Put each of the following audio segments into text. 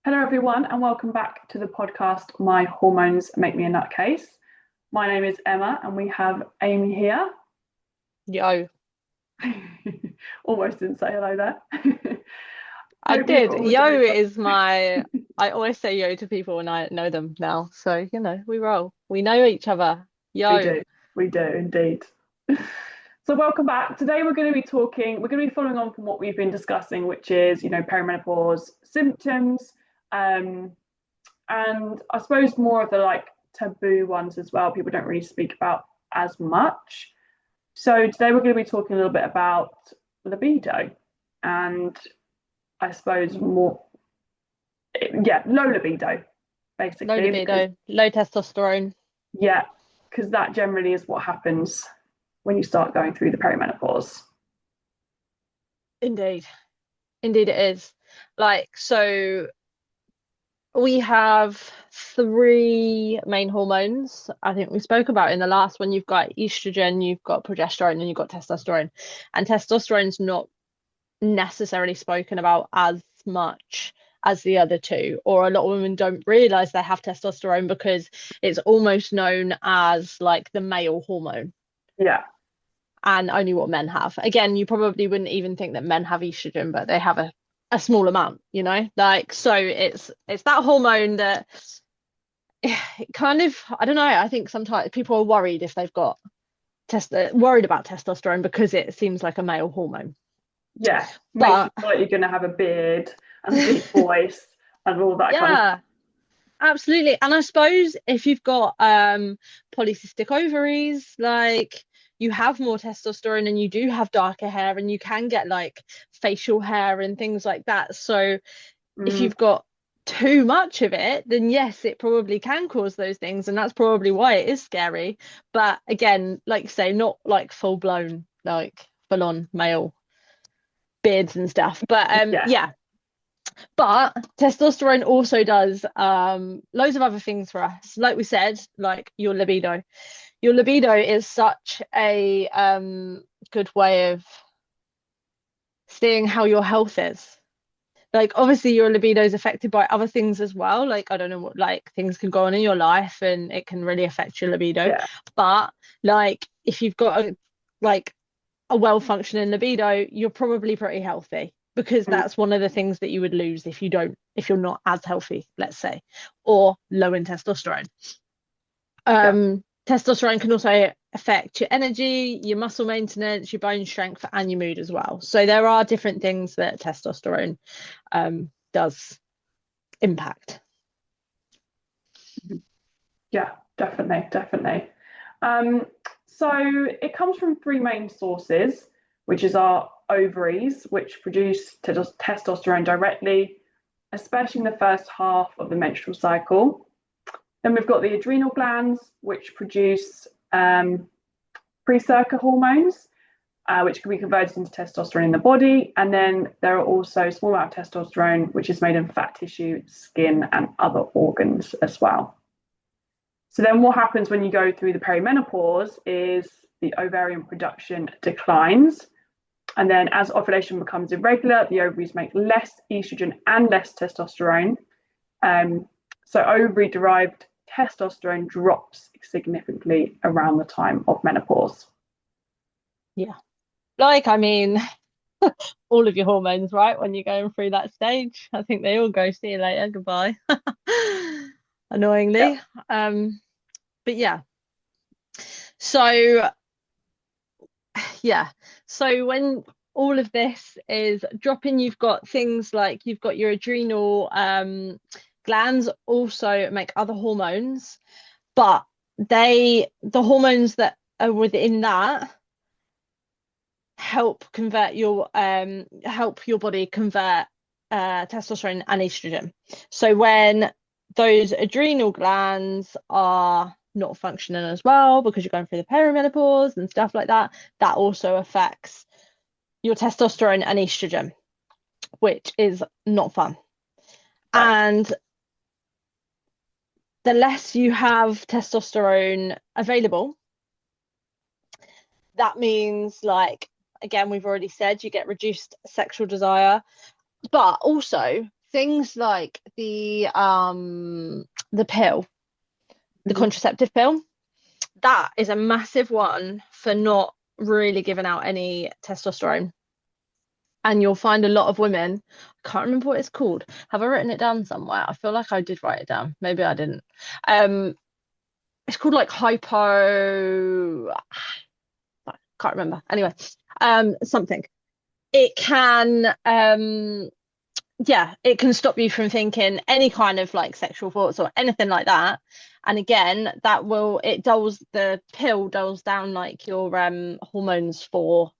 Hello, everyone, and welcome back to the podcast My Hormones Make Me a Nutcase. My name is Emma, and we have Aimee here. Yo, Almost didn't say hello there. I Hope you're did. all Yo doing well. is my, I always say yo to people when I know them now. So, we roll. We know each other. We Yo. do, we do indeed. So, welcome back. Today, we're going to be following on from what we've been discussing, which is, perimenopause symptoms, um, and I suppose more of the like taboo ones as well. People don't really speak about as much. So today we're going to be talking a little bit about libido and I suppose more, yeah, low libido Low basically, because libido, low testosterone. yeah, because that generally is what happens when you start going through the perimenopause. Indeed. Indeed it is. So we have three main hormones. I think we spoke about in the last one. You've got estrogen, you've got progesterone, and you've got testosterone. And testosterone's not necessarily spoken about as much as the other two, or a lot of women don't realize they have testosterone because it's almost known as like the male hormone Yeah, and only what men have. Again, you probably wouldn't even think that men have estrogen, but they have a small amount, so it's that hormone that kind of, I don't know, I think sometimes people are worried if they've got worried about testosterone because it seems like a male hormone. yeah, makes you But feel like you're going to have a beard and a deep voice and all that kind of yeah, absolutely. And I suppose if you've got polycystic ovaries, like you have more testosterone and you do have darker hair and you can get like facial hair and things like that. So if stuff. you've got too much of it, then yes, it probably can cause those things, and that's probably why it is scary. But again, like you say, not like full blown, like full on male beards and stuff. But Yeah, yeah, but testosterone also does loads of other things for us. Like we said, like your libido. Your libido is such a good way of seeing how your health is. Like obviously your libido is affected by other things as well. Like I don't know what like things can go on in your life and it can really affect your libido. yeah, But like if you've got like a well-functioning libido, you're probably pretty healthy because mm, that's one of the things that you would lose if you're not as healthy, let's say, or low in testosterone. yeah. Testosterone can also affect your energy, your muscle maintenance, your bone strength, and your mood as well. So there are different things that testosterone does impact. Yeah, definitely, definitely. Um, so it comes from three main sources, which is our ovaries, which produce testosterone directly, especially in the first half of the menstrual cycle. Then we've got the adrenal glands, which produce precursor hormones, which can be converted into testosterone in the body. And then there are also a small amount of testosterone, which is made in fat tissue, skin, and other organs as well. So then what happens when you go through the perimenopause is the ovarian production declines. And then as ovulation becomes irregular, the ovaries make less estrogen and less testosterone. So ovary derived testosterone drops significantly around the time of menopause. Yeah. Like, I mean, all of your hormones, right? When you're going through that stage, I think they all go, see you later, goodbye. Yeah. Annoyingly. But yeah. So yeah. So when all of this is dropping, you've got things like you've got your adrenal glands also make other hormones, but the hormones that are within that help your body convert testosterone and estrogen. So when those adrenal glands are not functioning as well because you're going through the perimenopause and stuff like that, that also affects your testosterone and estrogen, which is not fun. No. And the less you have testosterone available, that means like again we've already said you get reduced sexual desire, but also things like the pill, the Mhm. contraceptive pill, that is a massive one for not really giving out any testosterone. And you'll find a lot of women, I can't remember what it's called. Have I written it down somewhere? I feel like I did write it down. Maybe I didn't. Um, it's called like hypo, I can't remember. Anyway, something. It can yeah, it can stop you from thinking any kind of like sexual thoughts or anything like that. And again, the pill dulls down like your hormones for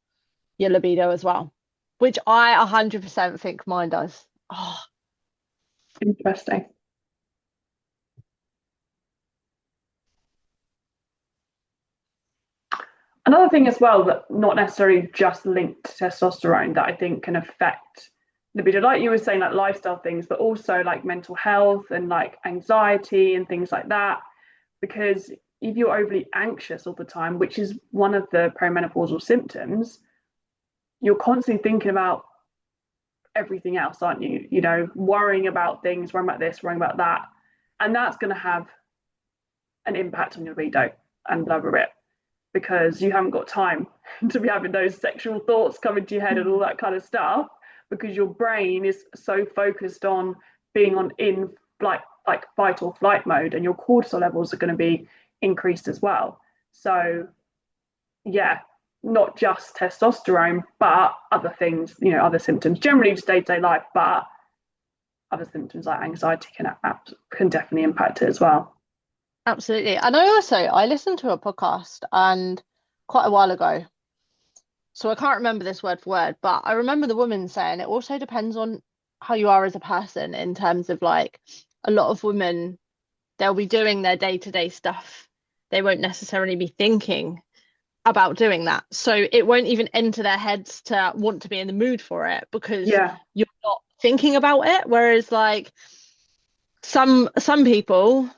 your libido as well, which I 100% think mine does. Oh, Interesting. Another thing as well that not necessarily just linked to testosterone that I think can affect libido, like you were saying, like lifestyle things, but also like mental health and like anxiety and things like that. Because if you're overly anxious all the time, which is one of the perimenopausal symptoms, you're constantly thinking about everything else, aren't you? You know, worrying about things, worrying about this, worrying about that. And that's going to have an impact on your libido and lower it because you haven't got time to be having those sexual thoughts come into your head and all that kind of stuff because your brain is so focused on being on in like fight or flight mode and your cortisol levels are going to be increased as well. So yeah, not just testosterone but other things, you know, other symptoms, generally just day-to-day life, but other symptoms like anxiety can definitely impact it as well. absolutely. And I listened to a podcast and quite a while ago. So I can't remember this word for word, but I remember the woman saying it also depends on how you are as a person in terms of like a lot of women, they'll be doing their day-to-day stuff. They won't necessarily be thinking about doing that. So it won't even enter their heads to want to be in the mood for it because Yeah. you're not thinking about it. Whereas like some people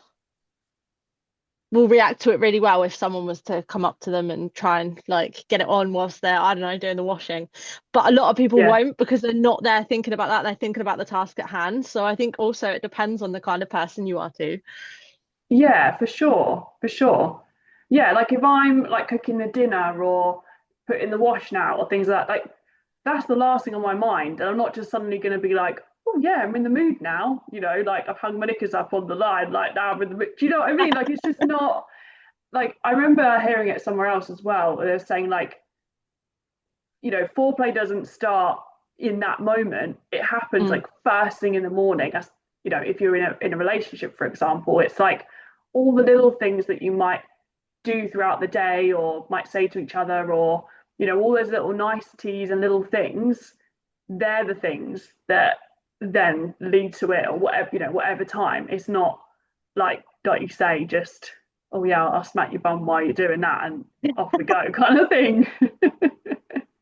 will react to it really well if someone was to come up to them and try and like get it on whilst they're, I don't know, doing the washing. But a lot of people Yeah. won't because they're not there thinking about that. They're thinking about the task at hand. So I think also it depends on the kind of person you are too. Yeah, for sure, for sure. Yeah, like if I'm like cooking the dinner or putting the wash now or things like that, like that's the last thing on my mind. And I'm not just suddenly going to be like, oh yeah, I'm in the mood now. You know, like I've hung my knickers up on the line, like now I'm in the mood. Do you know what I mean? Like it's just not like I remember hearing it somewhere else as well. Where they're saying like, you know, foreplay doesn't start in that moment. It happens Mm. like first thing in the morning. As you know, if you're in a relationship, for example, it's like all the little things that you might do throughout the day or might say to each other or you know all those little niceties and little things, they're the things that then lead to it or whatever, you know, whatever time. It's not like you say, just oh yeah, I'll smack your bum while you're doing that and off we go kind of thing.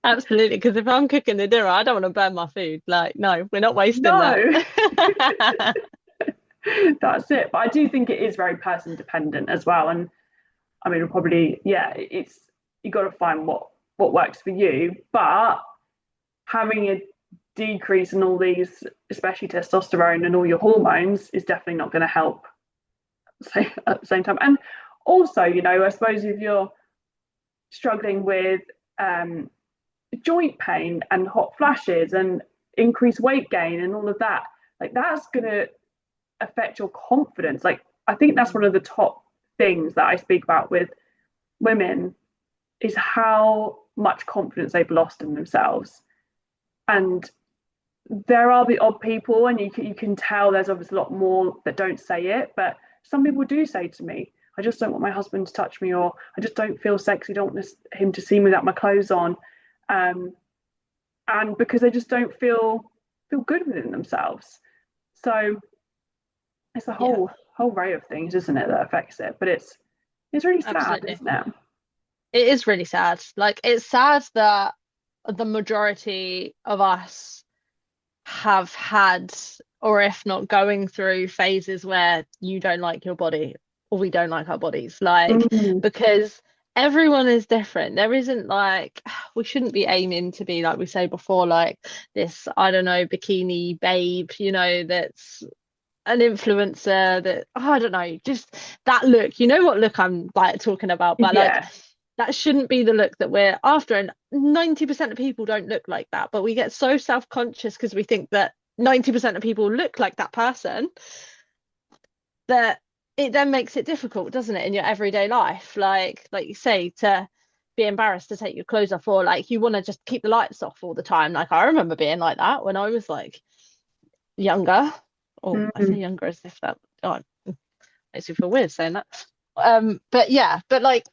Absolutely, because if I'm cooking the dinner, I don't want to burn my food. Like, no, we're not wasting that. No. That's it, but I do think it is very person dependent as well. And I mean, probably yeah, it's you got to find what works for you, but having a decrease in all these, especially testosterone and all your hormones, is definitely not going to help. Say at the same time, and also, you know, I suppose if you're struggling with um, joint pain and hot flashes and increased weight gain and all of that, like that's going to affect your confidence. Like I think that's one of the top things that I speak about with women is how much confidence they've lost in themselves. And there are the odd people, and you can tell there's obviously a lot more that don't say it, but some people do say to me, I just don't want my husband to touch me, or I just don't feel sexy, don't want him to see me without my clothes on. Um, and because they just don't feel good within themselves. So it's a Yeah, whole array of things, isn't it, that affects it? But it's really sad, absolutely. isn't it? It is really sad. Like, it's sad that the majority of us have had, or if not going through phases where you don't like your body or we don't like our bodies. Like, Mm, because everyone is different. There isn't like, we shouldn't be aiming to be, like we say before, like this, I don't know, bikini babe, that's an influencer that, oh, I don't know, just that look. You know what look I'm like talking about, but like Yeah, that shouldn't be the look that we're after. And 90% of people don't look like that, but we get so self-conscious because we think that 90% of people look like that person, that it then makes it difficult, doesn't it, in your everyday life? Like you say, to be embarrassed to take your clothes off, or like you want to just keep the lights off all the time. Like I remember being like that when I was like younger, or I say mm, younger as if that, oh, makes me feel weird saying that. But yeah, but like,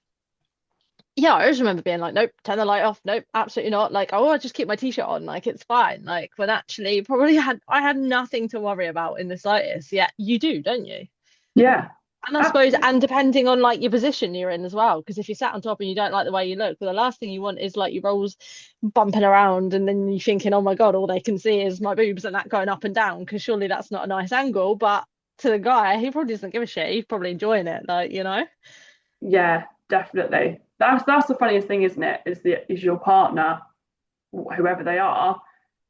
yeah, I always remember being like, nope, turn the light off. Nope, absolutely not. Like, oh, I just keep my t-shirt on. Like, it's fine. Like, when actually, probably I had nothing to worry about in the slightest. Yeah, you do, don't you? yeah, And I suppose, absolutely. and depending on like your position you're in as well, because if you're sat on top and you don't like the way you look, well, the last thing you want is like your rolls bumping around, and then you're thinking, oh my God, all they can see is my boobs and that going up and down, because surely that's not a nice angle. But to the guy, he probably doesn't give a shit. He's probably enjoying it, like, Yeah, definitely. That's the funniest thing, isn't it? Is your partner, whoever they are,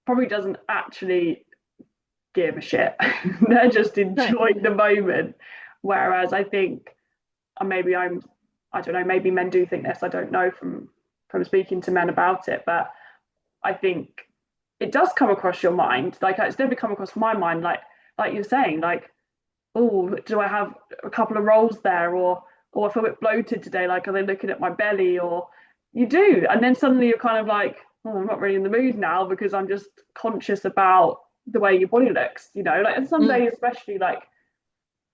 probably doesn't actually give a shit. They're just No. enjoying the moment. Whereas I think, and maybe I don't know, maybe men do think this. I don't know from speaking to men about it, but I think it does come across your mind. Like it's never come across my mind. Like you're saying, like, oh, do I have a couple of rolls there, or I feel a bit bloated today? Like, are they looking at my belly? Or you do, and then suddenly you're kind of like, oh, I'm not really in the mood now because I'm just conscious about the way your body looks. Like, and some Mm, days, especially like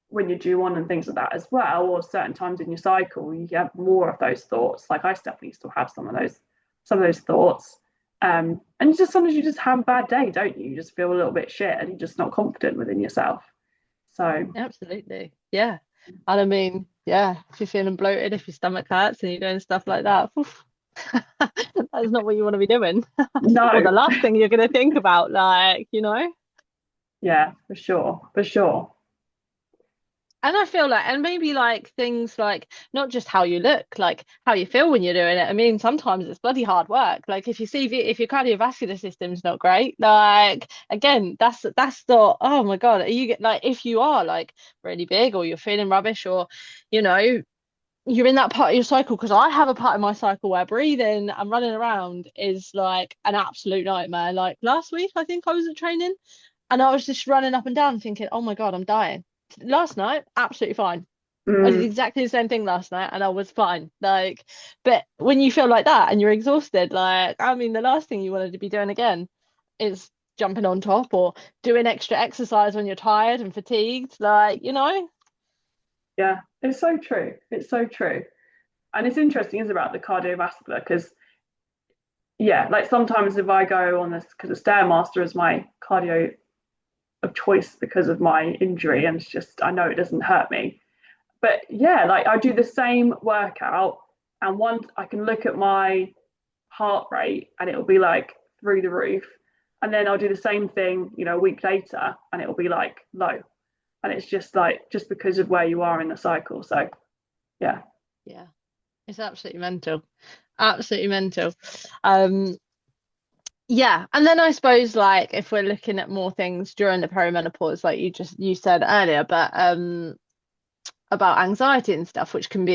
when you're due on and things like that as well, or certain times in your cycle, you have more of those thoughts. Like I definitely still have some of those thoughts. And you just sometimes you just have a bad day, don't you? You just feel a little bit shit and you're just not confident within yourself. So absolutely. Yeah. And I mean, yeah, if you're feeling bloated, if your stomach hurts and you're doing stuff like that, oof, that's not what you want to be doing. Or no, the last thing you're going to think about, like. yeah, for sure, for sure. And I feel like, and maybe like things like not just how you look, like how you feel when you're doing it. I mean, sometimes it's bloody hard work. Like if your cardiovascular system's not great, like again, that's not. Oh my God, are you like if you are like really big, or you're feeling rubbish, or you know you're in that part of your cycle? Because I have a part of my cycle where breathing and running around is like an absolute nightmare. Like last week, I think I was at training and I was just running up and down thinking, oh my God, I'm dying. Last night, absolutely fine. I did Mm, exactly the same thing last night and I was fine. Like, but when you feel like that and you're exhausted, like, I mean, the last thing you wanted to be doing again is jumping on top or doing extra exercise when you're tired and fatigued. Like. yeah, it's so true. It's so true. And it's interesting, is about the cardiovascular because yeah, like sometimes if I go on this because the Stairmaster is my cardio of choice because of my injury, and it's just I know it doesn't hurt me. But yeah, like I do the same workout, and once I can look at my heart rate, and it'll be like through the roof, and then I'll do the same thing, a week later, and it'll be like low, and it's just because of where you are in the cycle. So yeah, Yeah, it's absolutely mental. Absolutely mental. Um, yeah, and then I suppose like if we're looking at more things during the perimenopause, like you said earlier, but about anxiety and stuff, which can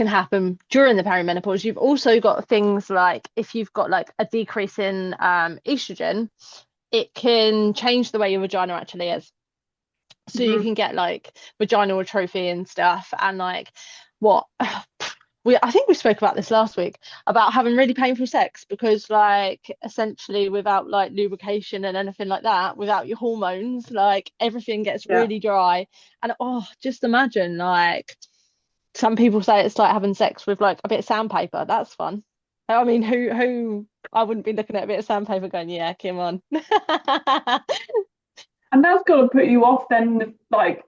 happen during the perimenopause. You've also got things like if you've got like a decrease in estrogen, it can change the way your vagina actually is. So you mm-hmm. can get like vaginal atrophy and stuff, and like what I think we spoke about this last week about having really painful sex because like essentially without like lubrication and anything like that, without your hormones, like everything gets Yeah. really dry. And oh, just imagine like some people say it's like having sex with like a bit of sandpaper. That's fun. I mean, who I wouldn't be looking at a bit of sandpaper going, yeah, come on. And that's got to put you off then, like,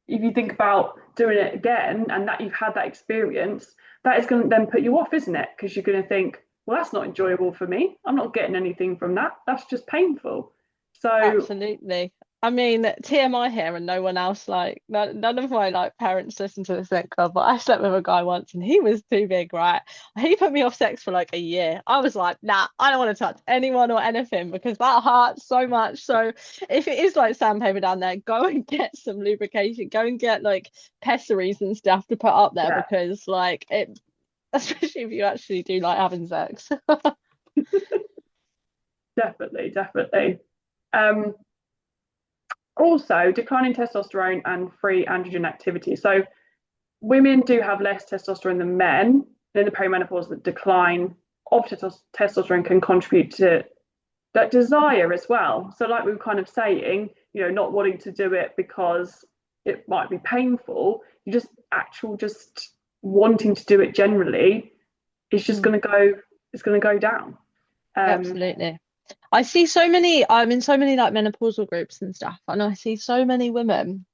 if you think about doing it again and that you've had that experience, that is going to then put you off, isn't it? Because you're going to think, well, that's not enjoyable for me. I'm not getting anything from that. That's just painful. So, Absolutely. I mean, TMI here, and no one else, like none of my like parents listen to this next club, but I slept with a guy once and he was too big, right? He put me off sex for like a year. I was like, nah, I don't want to touch anyone or anything because that hurts so much. So if it is like sandpaper down there, go and get some lubrication, go and get like pessaries and stuff to put up there Yeah, because like it, especially if you actually do like having sex. definitely, definitely. Um, Also, declining testosterone and free androgen activity. So, women do have less testosterone than men. In the perimenopause, the decline of testosterone can contribute to that desire as well. So, like we were kind of saying, not wanting to do it because it might be painful, you just wanting to do it generally is just Mm, going to go, it's going to go down. Um, absolutely. I see so many, I'm in so many like menopausal groups and stuff, and I see so many women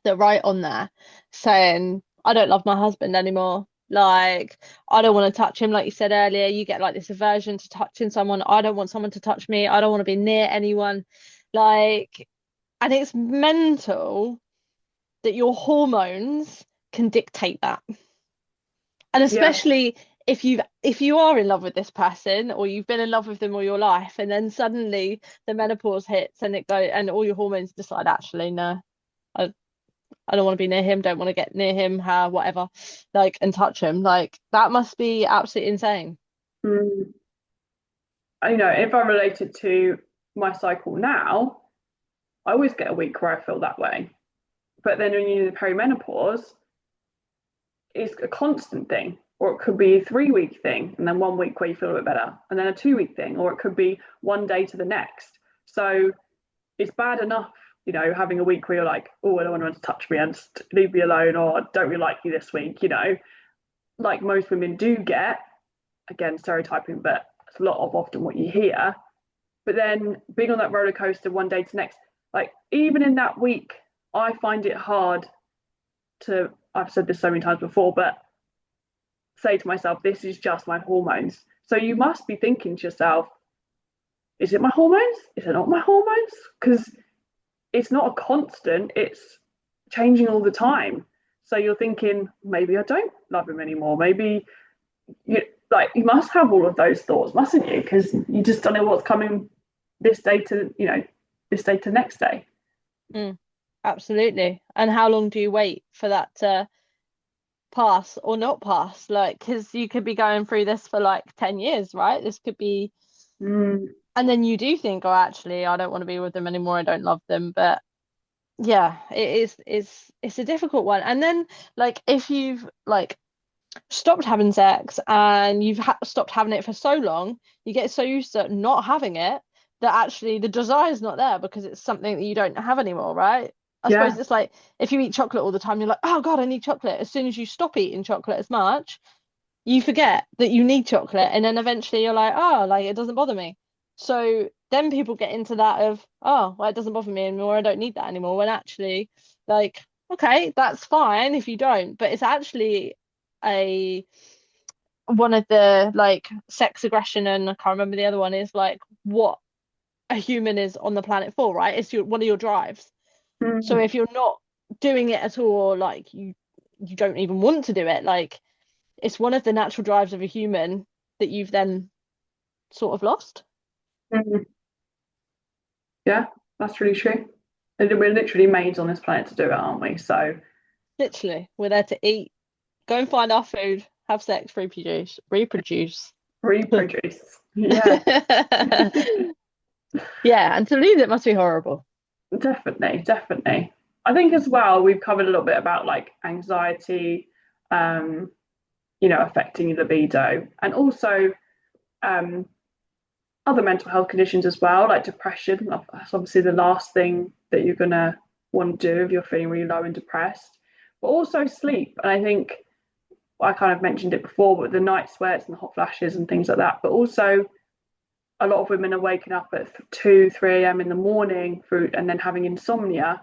that write on there saying, I don't love my husband anymore. Like, I don't want to touch him. Like you said earlier, you get like this aversion to touching someone. I don't want someone to touch me. I don't want to be near anyone. Like, and it's mental that your hormones can dictate that. And yeah. especially if you are in love with this person or you've been in love with them all your life, and then suddenly the menopause hits and it go and all your hormones decide, actually, no, I, I don't want to be near him, don't want to get near him, whatever, like, and touch him. Like, that must be absolutely insane. Mm. If I relate it to my cycle now, I always get a week where I feel that way. But then when you're in the perimenopause, it's a constant thing, or it could be a 3 week thing, and then 1 week where you feel a bit better, and then a 2 week thing, or it could be one day to the next. So it's bad enough, having a week where you're like, oh, I don't want anyone to touch me and just leave me alone, or I don't really like you this week, like most women do get, again, stereotyping, but it's a lot of often what you hear. But then being on that roller coaster one day to next, like even in that week, I find it hard to, I've said this so many times before, but say to myself, this is just my hormones. So you must be thinking to yourself, is it my hormones? Is it not my hormones? Because it's not a constant, it's changing all the time. So you're thinking, maybe I don't love him anymore. Maybe you you must have all of those thoughts, mustn't you? Because you just don't know what's coming this day to, this day to next day. Mm, absolutely. And how long do you wait for that to pass or not pass? Like, because you could be going through this for like 10 years, right? This could be, Mm, and then you do think, oh, actually, I don't want to be with them anymore. I don't love them. But yeah, it's a difficult one. And then like if you've like stopped having sex and you've stopped having it for so long, you get so used to not having it that actually the desire is not there because it's something that you don't have anymore, right? I suppose yeah. it's like if you eat chocolate all the time, you're like, oh God, I need chocolate. As soon as you stop eating chocolate as much, you forget that you need chocolate, and then eventually you're like, oh, like it doesn't bother me. So then people get into that of, oh, well, it doesn't bother me anymore. I don't need that anymore. When actually, like, okay, that's fine if you don't, but it's actually a one of the like sex aggression, and I can't remember the other one is like what a human is on the planet for, right? It's one of your drives. So Mm, if you're not doing it at all, or like you don't even want to do it, like it's one of the natural drives of a human that you've then sort of lost. mm, yeah, that's really true. And we're literally made on this planet to do it, aren't we? So Literally, we're there to eat, go and find our food, have sex, reproduce. reproduce. Yeah, Yeah, and to lose it must be horrible. definitely, definitely. I think as well, we've covered a little bit about like anxiety, um, affecting your libido, and also um, other mental health conditions as well, like depression. That's obviously the last thing that you're gonna want to do if you're feeling really low and depressed. But also sleep. And I think I kind of mentioned it before, but the night sweats and the hot flashes and things like that. But also a lot of women are waking up at 2, 3 a.m. in the morning and then having insomnia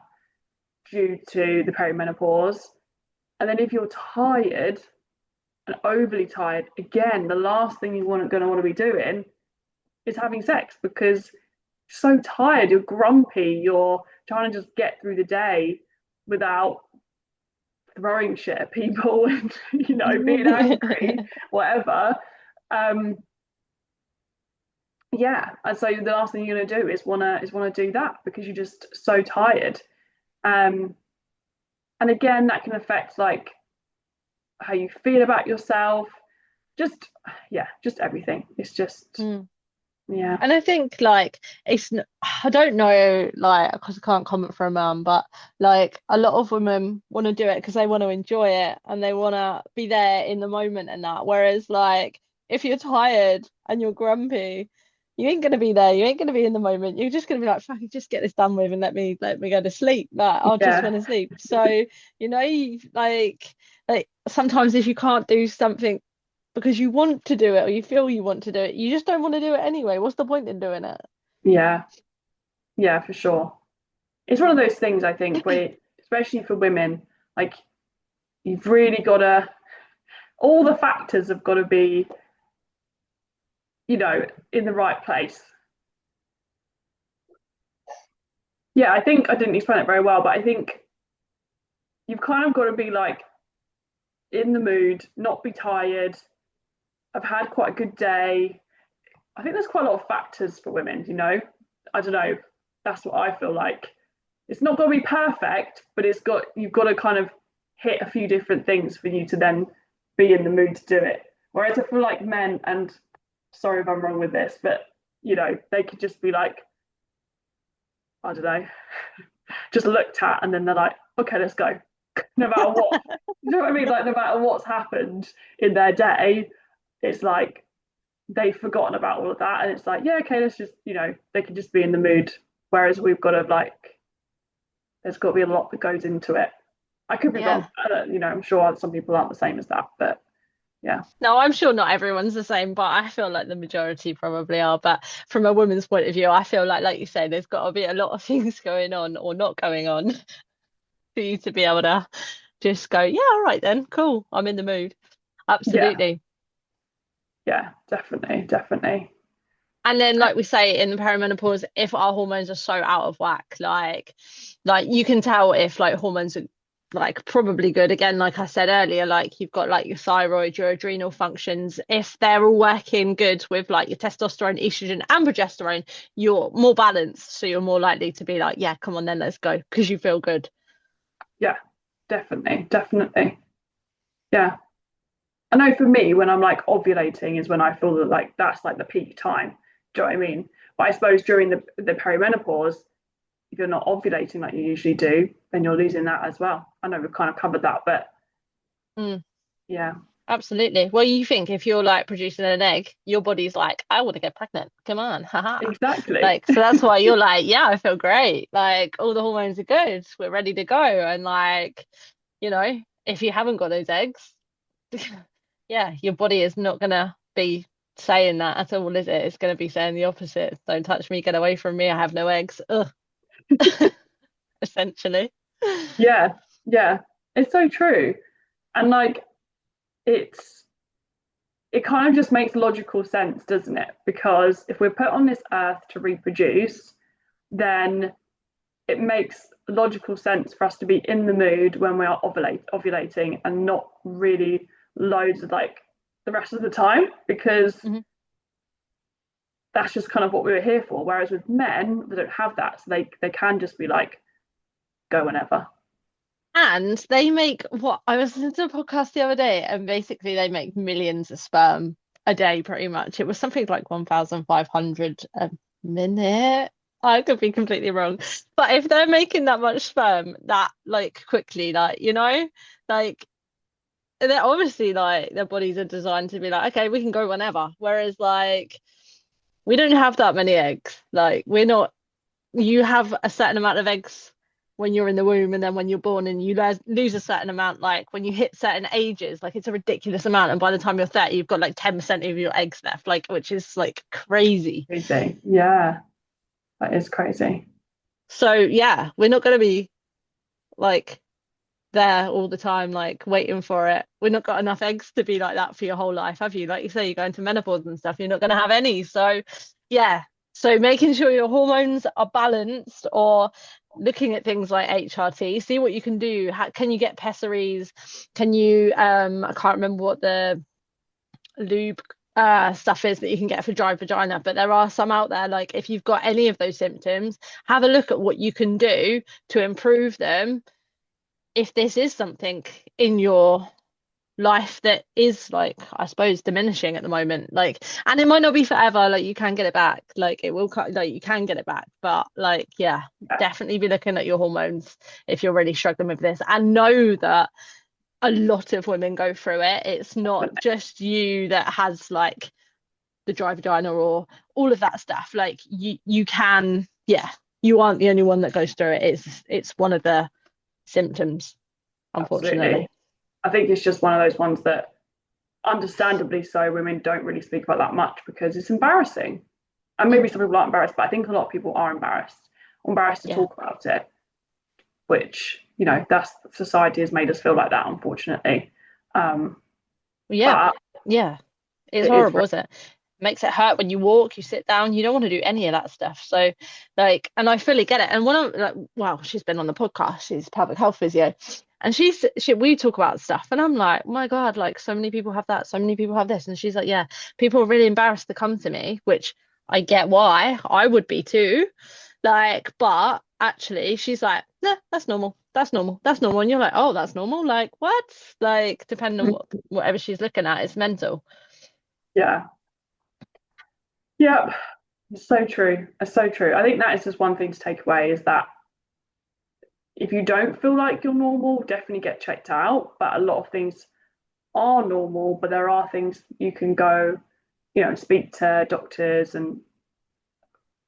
due to the perimenopause. And then if you're tired and overly tired, again, the last thing going to want to be doing is having sex because you're so tired, you're grumpy, you're trying to just get through the day without throwing shit at people and being angry, whatever. Um, yeah, and so the last thing you're gonna do is wanna do that because you're just so tired. Um, and again, that can affect like how you feel about yourself. Just just everything. It's just Mm. yeah, And I think like I don't know, like, because I can't comment for a mum, but like a lot of women want to do it because they want to enjoy it and they want to be there in the moment and that. Whereas like if you're tired and you're grumpy, you ain't gonna be there. You ain't gonna be in the moment. You're just gonna be like, fuck, just get this done with and let me go to sleep. Like I just yeah, want to sleep. So like sometimes if you can't do something because you want to do it or you feel you want to do it, you just don't want to do it anyway. What's the point in doing it? yeah, yeah, for sure. It's one of those things I think where, especially for women, like you've really got to, all the factors have got to be, in the right place. Yeah, I think I didn't explain it very well, but I think you've kind of got to be like in the mood, not be tired. I've had quite a good day. I think there's quite a lot of factors for women. I don't know. That's what I feel like. It's not going to be perfect, but you've got to kind of hit a few different things for you to then be in the mood to do it. Whereas I feel like men, and sorry if I'm wrong with this, but they could just be like, I don't know, just looked at and then they're like, okay, let's go. No matter what. You know what I mean? Like no matter what's happened in their day, it's like they've forgotten about all of that. And it's like, yeah, okay, let's just, they can just be in the mood. Whereas we've got to like, there's got to be a lot that goes into it. I could be wrong. Yeah. I'm sure some people aren't the same as that, but yeah. No, I'm sure not everyone's the same, but I feel like the majority probably are. But from a woman's point of view, I feel like you say, there's got to be a lot of things going on or not going on for you to be able to just go, yeah, all right then, cool, I'm in the mood. Yeah, Absolutely. yeah, definitely, definitely. And then, like we say in the perimenopause, if our hormones are so out of whack, like you can tell if like hormones are like probably good. Again, like I said earlier, like you've got like your thyroid, your adrenal functions. If they're all working good with like your testosterone, estrogen, and progesterone, you're more balanced. So you're more likely to be like, yeah, come on, then let's go because you feel good. Yeah, definitely, definitely. Yeah. I know for me, when I'm like ovulating is when I feel that like that's like the peak time. Do you know what I mean? But I suppose during the perimenopause, if you're not ovulating like you usually do, then you're losing that as well. I know we've kind of covered that, but Mm. yeah, Absolutely. Well, you think if you're like producing an egg, your body's like, I want to get pregnant. Come on, haha. exactly. Like, so that's why you're like, yeah, I feel great. Like, all the hormones are good. We're ready to go. And like, if you haven't got those eggs, yeah, your body is not gonna be saying that at all, is it? It's gonna be saying the opposite. Don't touch me, get away from me. I have no eggs. Ugh, essentially. Yeah, yeah. It's so true. And like it's it kind of just makes logical sense, doesn't it? Because if we're put on this earth to reproduce, then it makes logical sense for us to be in the mood when we are ovulating and not really loads of like the rest of the time because Mhm. that's just kind of what we were here for. Whereas with men, they don't have that. So they can just be like, go whenever. And they make what I was listening to a podcast the other day, and basically they make millions of sperm a day, pretty much. It was something like 1,500 a minute. I could be completely wrong. But if they're making that much sperm that like quickly, like they're obviously like their bodies are designed to be like, okay, we can go whenever. Whereas like we don't have that many eggs. Like we're not you have a certain amount of eggs when you're in the womb, and then when you're born, and you lose a certain amount, like when you hit certain ages, like it's a ridiculous amount. And by the time you're 30, you've got like 10% of your eggs left, like which is like crazy. Crazy. Yeah, that is crazy. So yeah, we're not going to be like there all the time, like waiting for it. We're not got enough eggs to be like that for your whole life, have you? Like you say, you go into menopause and stuff, you're not going to have any. So yeah. So making sure your hormones are balanced, or looking at things like HRT, see what you can do. How, can you get pessaries? Can you I can't remember what the lube stuff is that you can get for dry vagina, but there are some out there. Like if you've got any of those symptoms, have a look at what you can do to improve them if this is something in your life that is, like, I suppose, diminishing at the moment. Like, and it might not be forever. Like, you can get it back. Like, it will like you can get it back, but like, yeah, Yeah, definitely be looking at your hormones if you're really struggling with this, and know that a lot of women go through it. It's not definitely. just you that has like the dry vagina or all of that stuff. Like, you can, yeah, you aren't the only one that goes through it. It's one of the symptoms, Absolutely. unfortunately. I think it's just one of those ones that, understandably so, women don't really speak about that much because it's embarrassing. And maybe Mm, some people aren't embarrassed, but I think a lot of people are embarrassed to yeah. talk about it, which, that's society has made us feel like that, unfortunately. Um, Yeah. but Yeah. It's it is, horrible, isn't it? Makes it hurt when you walk, you sit down, you don't want to do any of that stuff. So, like, and I fully get it. And when I'm like, well, she's been on the podcast, she's pelvic health physio, and we talk about stuff, and I'm like, oh my God, like, so many people have that, so many people have this. And she's like, yeah, people are really embarrassed to come to me, which I get why I would be too. Like, but actually, she's like, nah, that's normal. That's normal. That's normal. And you're like, oh, that's normal. Like, what? Like, depending on whatever she's looking at, it's mental. yeah, yeah, it's so true. It's so true. I think that is just one thing to take away is that if you don't feel like you're normal, definitely get checked out. But a lot of things are normal, but there are things you can go, speak to doctors and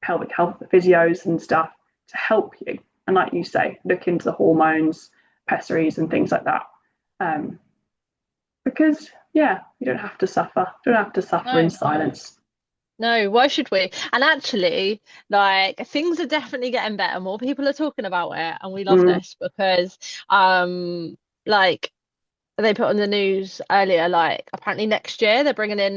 pelvic health physios and stuff to help you. And like you say, look into the hormones, pessaries, and things like that. Um, because yeah, you don't have to suffer. You don't have to suffer in No. silence. No, why should we? And actually, like, things are definitely getting better. More people are talking about it, and we love Mm, this because like, they put on the news earlier, like, apparently next year they're bringing in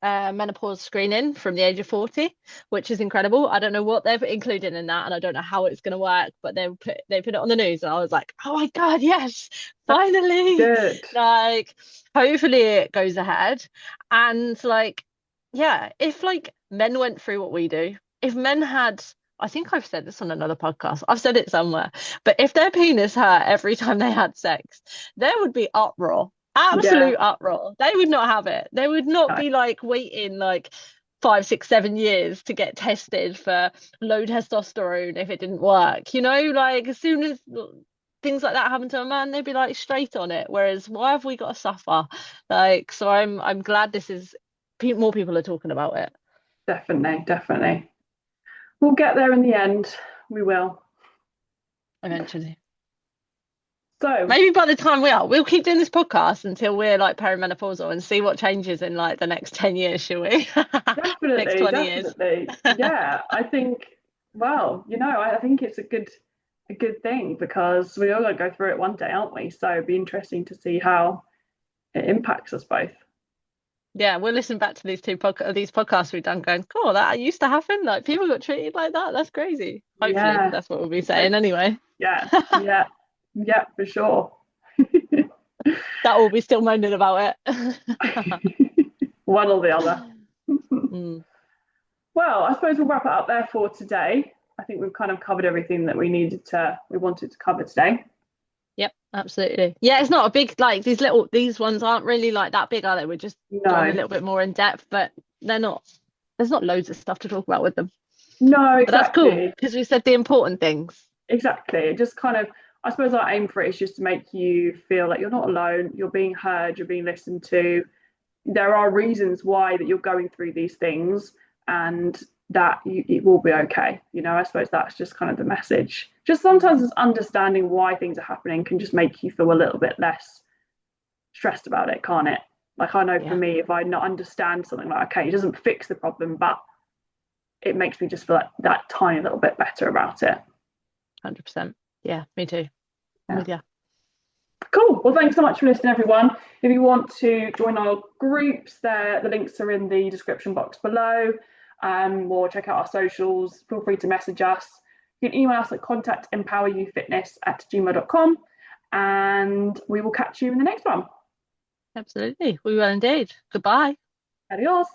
menopause screening from the age of 40, which is incredible. I don't know what they've included in that, and I don't know how it's going to work, but they put it on the news, and I was like, oh my God, yes, finally! good. Like, hopefully it goes ahead. And like, yeah, if like men went through what we do, if men had, I think I've said this on another podcast, I've said it somewhere, but if their penis hurt every time they had sex, there would be uproar, Yeah. absolute uproar. They would not have it. They would not No, be like waiting like 5, 6, 7 years to get tested for low testosterone if it didn't work. Like, as soon as things like that happen to a man, they'd be like straight on it. Whereas, why have we got to suffer? Like, so I'm glad this is more people are talking about it definitely, definitely. We'll get there in the end. We will. eventually. So Maybe by the time we'll keep doing this podcast until we're like perimenopausal and see what changes in like the next 10 years, shall we? Next definitely, 20 years. definitely. Yeah, I think, well, I think it's a good thing because we all got to go through it one day, aren't we? So it'd be interesting to see how it impacts us both. Yeah, we'll listen back to these podcasts we've done, going, cool, that used to happen. Like, people got treated like that. That's crazy. Hopefully, Yeah, that's what we'll be hope, saying anyway. yeah, yeah, yeah, for sure. That will be still moaning about it. One or the other. Mm. Well, I suppose we'll wrap it up there for today. I think we've kind of covered everything that we wanted to cover today. Yep, absolutely. Yeah, it's not a big, like, these ones aren't really like that big, are they? We're just gone a No, little bit more in depth, but they're not, there's not loads of stuff to talk about with them. no, But that's cool exactly. because we said the important things. Exactly. It just kind of, I suppose our aim for it is just to make you feel like you're not alone, you're being heard, you're being listened to. There are reasons why that you're going through these things and that it will be okay. I suppose that's just kind of the message. Just sometimes it's understanding why things are happening can just make you feel a little bit less stressed about it, can't it? Like I know for Yeah, me, if I not understand something like, okay, it doesn't fix the problem, but it makes me just feel like that tiny little bit better about it. 100%. Yeah, me too. I'm Yeah. with you. Cool. Well, thanks so much for listening, everyone. If you want to join our groups, the links are in the description box below. or check out our socials. Feel free to message us. You can email us at contact@empoweryouFitness@gmail.com, and we will catch you in the next one. Absolutely. We will indeed. Goodbye. Adios.